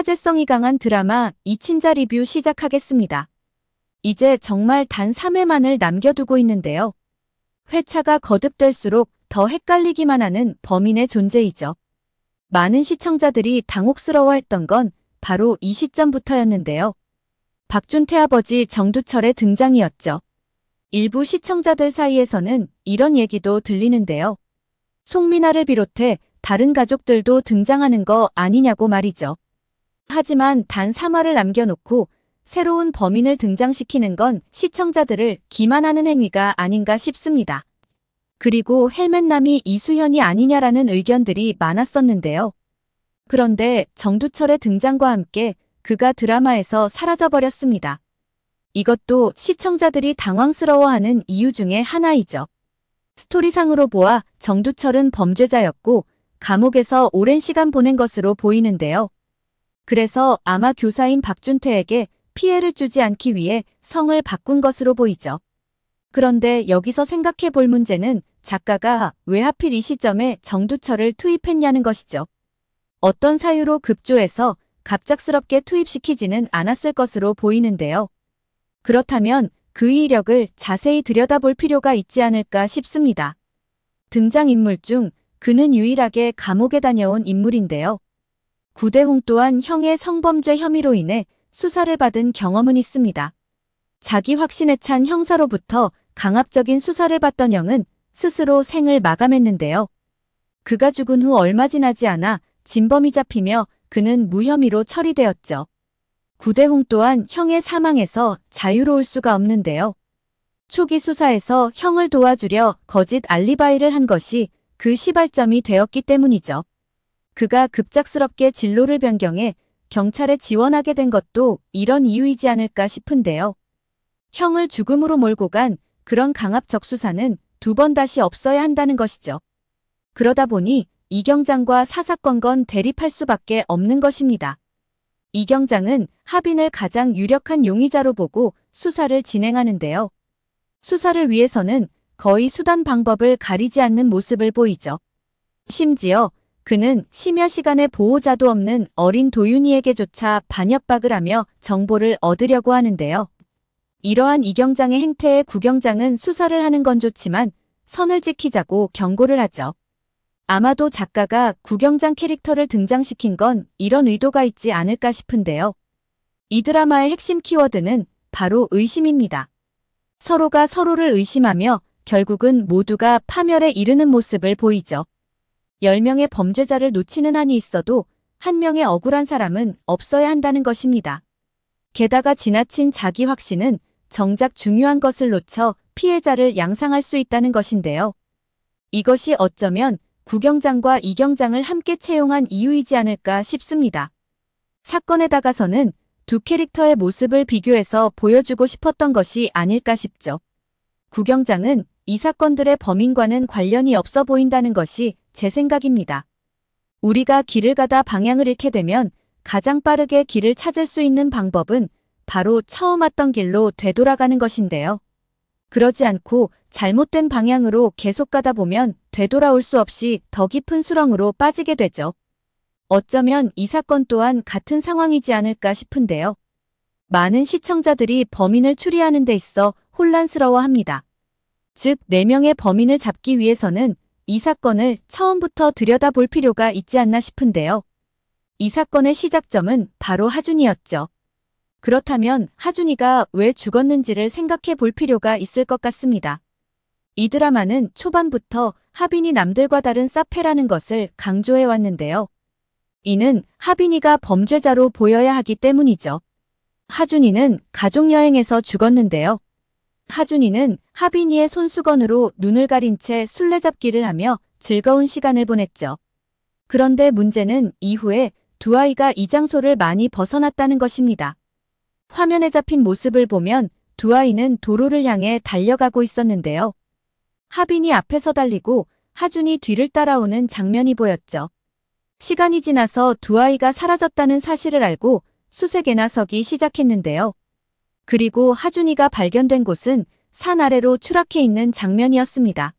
화제성이 강한 드라마 이친자 리뷰 시작하겠습니다. 이제 정말 단 3회만을 남겨두고 있는데요. 회차가 거듭될수록 더 헷갈리기만 하는 범인의 존재이죠. 많은 시청자들이 당혹스러워했던 건 바로 이 시점부터였는데요. 박준태 아버지 정두철의 등장이었죠. 일부 시청자들 사이에서는 이런 얘기도 들리는데요. 송민아를 비롯해 다른 가족들도 등장하는 거 아니냐고 말이죠. 하지만 단 3화를 남겨놓고 새로운 범인을 등장시키는 건 시청자들을 기만하는 행위가 아닌가 싶습니다. 그리고 헬멧남이 이수현이 아니냐라는 의견들이 많았었는데요. 그런데 정두철의 등장과 함께 그가 드라마에서 사라져버렸습니다. 이것도 시청자들이 당황스러워하는 이유 중에 하나이죠. 스토리상으로 보아 정두철은 범죄자였고 감옥에서 오랜 시간 보낸 것으로 보이는데요. 그래서 아마 교사인 박준태에게 피해를 주지 않기 위해 성을 바꾼 것으로 보이죠. 그런데 여기서 생각해 볼 문제는 작가가 왜 하필 이 시점에 정두철을 투입했냐는 것이죠. 어떤 사유로 급조해서 갑작스럽게 투입시키지는 않았을 것으로 보이는데요. 그렇다면 그 이력을 자세히 들여다볼 필요가 있지 않을까 싶습니다. 등장인물 중 그는 유일하게 감옥에 다녀온 인물인데요. 구대홍 또한 형의 성범죄 혐의로 인해 수사를 받은 경험은 있습니다. 자기 확신에 찬 형사로부터 강압적인 수사를 받던 형은 스스로 생을 마감했는데요. 그가 죽은 후 얼마 지나지 않아 진범이 잡히며 그는 무혐의로 처리되었죠. 구대홍 또한 형의 사망에서 자유로울 수가 없는데요. 초기 수사에서 형을 도와주려 거짓 알리바이를 한 것이 그 시발점이 되었기 때문이죠. 그가 급작스럽게 진로를 변경해 경찰에 지원하게 된 것도 이런 이유이지 않을까 싶은데요. 형을 죽음으로 몰고 간 그런 강압적 수사는 두 번 다시 없어야 한다는 것이죠. 그러다 보니 이경장과 사사건건 대립할 수밖에 없는 것입니다. 이경장은 하빈을 가장 유력한 용의자로 보고 수사를 진행하는데요. 수사를 위해서는 거의 수단 방법을 가리지 않는 모습을 보이죠. 심지어 그는 심야 시간에 보호자도 없는 어린 도윤이에게조차 반협박을 하며 정보를 얻으려고 하는데요. 이러한 이경장의 행태에 구경장은 수사를 하는 건 좋지만 선을 지키자고 경고를 하죠. 아마도 작가가 구경장 캐릭터를 등장시킨 건 이런 의도가 있지 않을까 싶은데요. 이 드라마의 핵심 키워드는 바로 의심입니다. 서로가 서로를 의심하며 결국은 모두가 파멸에 이르는 모습을 보이죠. 10명의 범죄자를 놓치는 한이 있어도 한 명의 억울한 사람은 없어야 한다는 것입니다. 게다가 지나친 자기 확신은 정작 중요한 것을 놓쳐 피해자를 양상할 수 있다는 것인데요. 이것이 어쩌면 구경장과 이경장을 함께 채용한 이유이지 않을까 싶습니다. 사건에 다가서는 두 캐릭터의 모습을 비교해서 보여주고 싶었던 것이 아닐까 싶죠. 구경장은 이 사건들의 범인과는 관련이 없어 보인다는 것이 제 생각입니다. 우리가 길을 가다 방향을 잃게 되면 가장 빠르게 길을 찾을 수 있는 방법은 바로 처음 왔던 길로 되돌아가는 것인데요. 그러지 않고 잘못된 방향으로 계속 가다 보면 되돌아올 수 없이 더 깊은 수렁으로 빠지게 되죠. 어쩌면 이 사건 또한 같은 상황이지 않을까 싶은데요. 많은 시청자들이 범인을 추리하는 데 있어 혼란스러워합니다. 즉, 4명의 범인을 잡기 위해서는 이 사건을 처음부터 들여다볼 필요가 있지 않나 싶은데요. 이 사건의 시작점은 바로 하준이었죠. 그렇다면 하준이가 왜 죽었는지를 생각해 볼 필요가 있을 것 같습니다. 이 드라마는 초반부터 하빈이 남들과 다른 사페라는 것을 강조해 왔는데요. 이는 하빈이가 범죄자로 보여야 하기 때문이죠. 하준이는 가족여행에서 죽었는데요. 하준이는 하빈이의 손수건으로 눈을 가린 채 술래잡기를 하며 즐거운 시간을 보냈죠. 그런데 문제는 이후에 두 아이가 이 장소를 많이 벗어났다는 것입니다. 화면에 잡힌 모습을 보면 두 아이는 도로를 향해 달려가고 있었는데요. 하빈이 앞에서 달리고 하준이 뒤를 따라오는 장면이 보였죠. 시간이 지나서 두 아이가 사라졌다는 사실을 알고 수색에 나서기 시작했는데요. 그리고 하준이가 발견된 곳은 산 아래로 추락해 있는 장면이었습니다.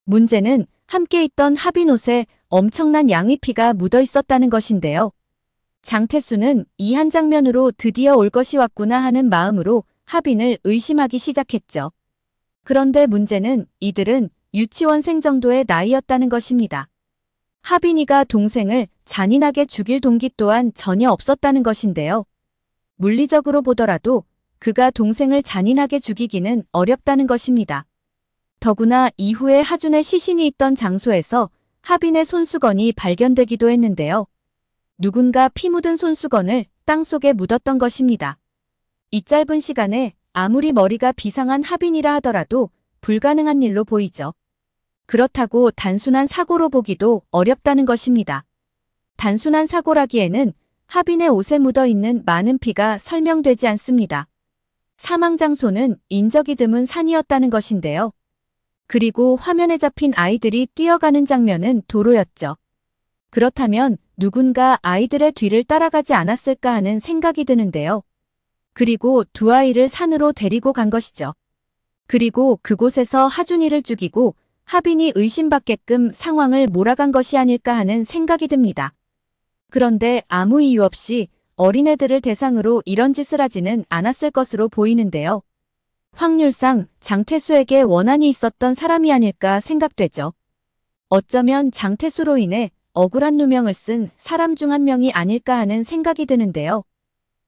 문제는 함께 있던 하빈 옷에 엄청난 양의 피가 묻어 있었다는 것인데요. 장태수는 이 한 장면으로 드디어 올 것이 왔구나 하는 마음으로 하빈을 의심하기 시작했죠. 그런데 문제는 이들은 유치원생 정도의 나이였다는 것입니다. 하빈이가 동생을 잔인하게 죽일 동기 또한 전혀 없었다는 것인데요. 물리적으로 보더라도 그가 동생을 잔인하게 죽이기는 어렵다는 것입니다. 더구나 이후에 하준의 시신이 있던 장소에서 하빈의 손수건이 발견되기도 했는데요. 누군가 피 묻은 손수건을 땅속에 묻었던 것입니다. 이 짧은 시간에 아무리 머리가 비상한 하빈이라 하더라도 불가능한 일로 보이죠. 그렇다고 단순한 사고로 보기도 어렵다는 것입니다. 단순한 사고라기에는 하빈의 옷에 묻어있는 많은 피가 설명되지 않습니다. 사망 장소는 인적이 드문 산이었다는 것인데요. 그리고 화면에 잡힌 아이들이 뛰어가는 장면은 도로였죠. 그렇다면 누군가 아이들의 뒤를 따라가지 않았을까 하는 생각이 드는데요. 그리고 두 아이를 산으로 데리고 간 것이죠. 그리고 그곳에서 하준이를 죽이고 하빈이 의심받게끔 상황을 몰아간 것이 아닐까 하는 생각이 듭니다. 그런데 아무 이유 없이 어린애들을 대상으로 이런 짓을 하지는 않았을 것으로 보이는데요. 확률상 장태수에게 원한이 있었던 사람이 아닐까 생각되죠. 어쩌면 장태수로 인해 억울한 누명을 쓴 사람 중 한 명이 아닐까 하는 생각이 드는데요.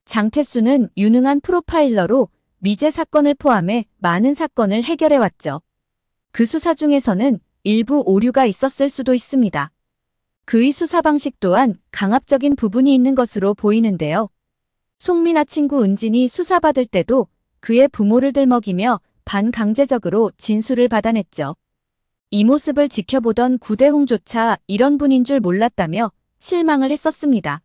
장태수는 유능한 프로파일러로 미제 사건을 포함해 많은 사건을 해결해왔죠. 그 수사 중에서는 일부 오류가 있었을 수도 있습니다. 그의 수사 방식 또한 강압적인 부분이 있는 것으로 보이는데요. 송민아 친구 은진이 수사받을 때도 그의 부모를 들먹이며 반강제적으로 진술을 받아냈죠. 이 모습을 지켜보던 구대홍조차 이런 분인 줄 몰랐다며 실망을 했었습니다.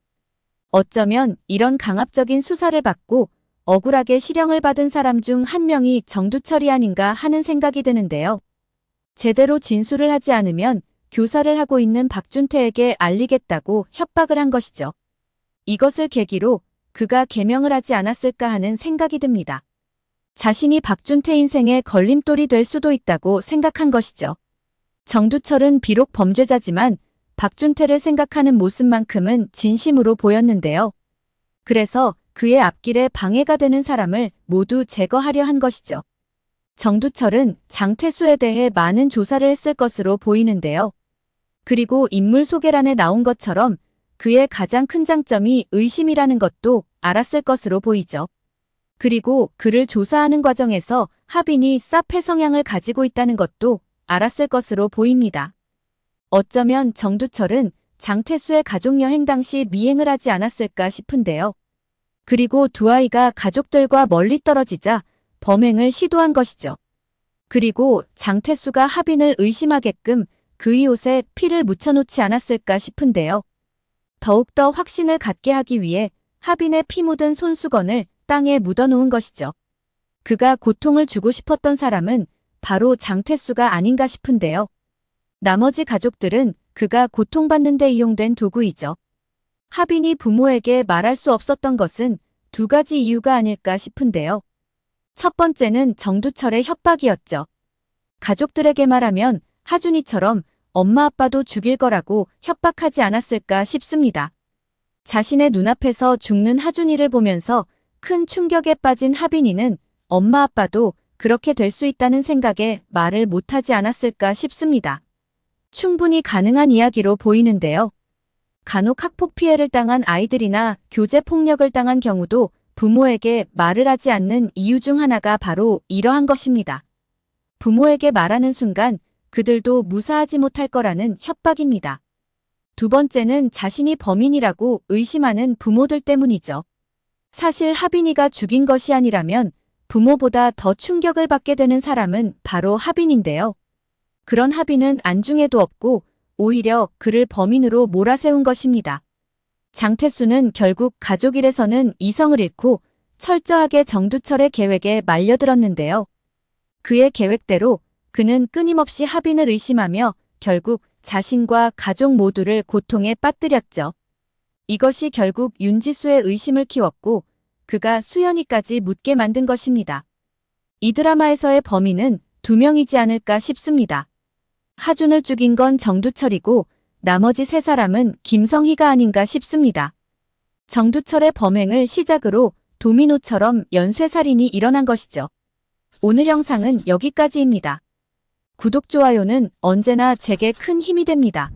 어쩌면 이런 강압적인 수사를 받고 억울하게 실형을 받은 사람 중 한 명이 정두철이 아닌가 하는 생각이 드는데요. 제대로 진술을 하지 않으면 교사를 하고 있는 박준태에게 알리겠다고 협박을 한 것이죠. 이것을 계기로 그가 개명을 하지 않았을까 하는 생각이 듭니다. 자신이 박준태 인생의 걸림돌이 될 수도 있다고 생각한 것이죠. 정두철은 비록 범죄자지만 박준태를 생각하는 모습만큼은 진심으로 보였는데요. 그래서 그의 앞길에 방해가 되는 사람을 모두 제거하려 한 것이죠. 정두철은 장태수에 대해 많은 조사를 했을 것으로 보이는데요. 그리고 인물 소개란에 나온 것처럼 그의 가장 큰 장점이 의심이라는 것도 알았을 것으로 보이죠. 그리고 그를 조사하는 과정에서 하빈이 사페 성향을 가지고 있다는 것도 알았을 것으로 보입니다. 어쩌면 정두철은 장태수의 가족여행 당시 미행을 하지 않았을까 싶은데요. 그리고 두 아이가 가족들과 멀리 떨어지자 범행을 시도한 것이죠. 그리고 장태수가 하빈을 의심하게끔 그의 옷에 피를 묻혀놓지 않았을까 싶은데요. 더욱더 확신을 갖게 하기 위해 하빈의 피 묻은 손수건을 땅에 묻어놓은 것이죠. 그가 고통을 주고 싶었던 사람은 바로 장태수가 아닌가 싶은데요. 나머지 가족들은 그가 고통받는 데 이용된 도구이죠. 하빈이 부모에게 말할 수 없었던 것은 두 가지 이유가 아닐까 싶은데요. 첫 번째는 정두철의 협박이었죠. 가족들에게 말하면 하준이처럼 엄마 아빠도 죽일 거라고 협박하지 않았을까 싶습니다. 자신의 눈앞에서 죽는 하준이를 보면서 큰 충격에 빠진 하빈이는 엄마 아빠도 그렇게 될 수 있다는 생각에 말을 못하지 않았을까 싶습니다. 충분히 가능한 이야기로 보이는데요. 간혹 학폭 피해를 당한 아이들이나 교제 폭력을 당한 경우도 부모에게 말을 하지 않는 이유 중 하나가 바로 이러한 것입니다. 부모에게 말하는 순간 그들도 무사하지 못할 거라는 협박입니다. 두 번째는 자신이 범인이라고 의심하는 부모들 때문이죠. 사실 하빈이가 죽인 것이 아니라면 부모보다 더 충격을 받게 되는 사람은 바로 하빈인데요. 그런 하빈은 안중에도 없고 오히려 그를 범인으로 몰아세운 것입니다. 장태수는 결국 가족 일에서는 이성을 잃고 철저하게 정두철의 계획에 말려들었는데요. 그의 계획대로 그는 끊임없이 하빈을 의심하며 결국 자신과 가족 모두를 고통에 빠뜨렸죠. 이것이 결국 윤지수의 의심을 키웠고 그가 수연이까지 묻게 만든 것입니다. 이 드라마에서의 범인은 두 명이지 않을까 싶습니다. 하준을 죽인 건 정두철이고 나머지 세 사람은 김성희가 아닌가 싶습니다. 정두철의 범행을 시작으로 도미노처럼 연쇄살인이 일어난 것이죠. 오늘 영상은 여기까지입니다. 구독, 좋아요는 언제나 제게 큰 힘이 됩니다.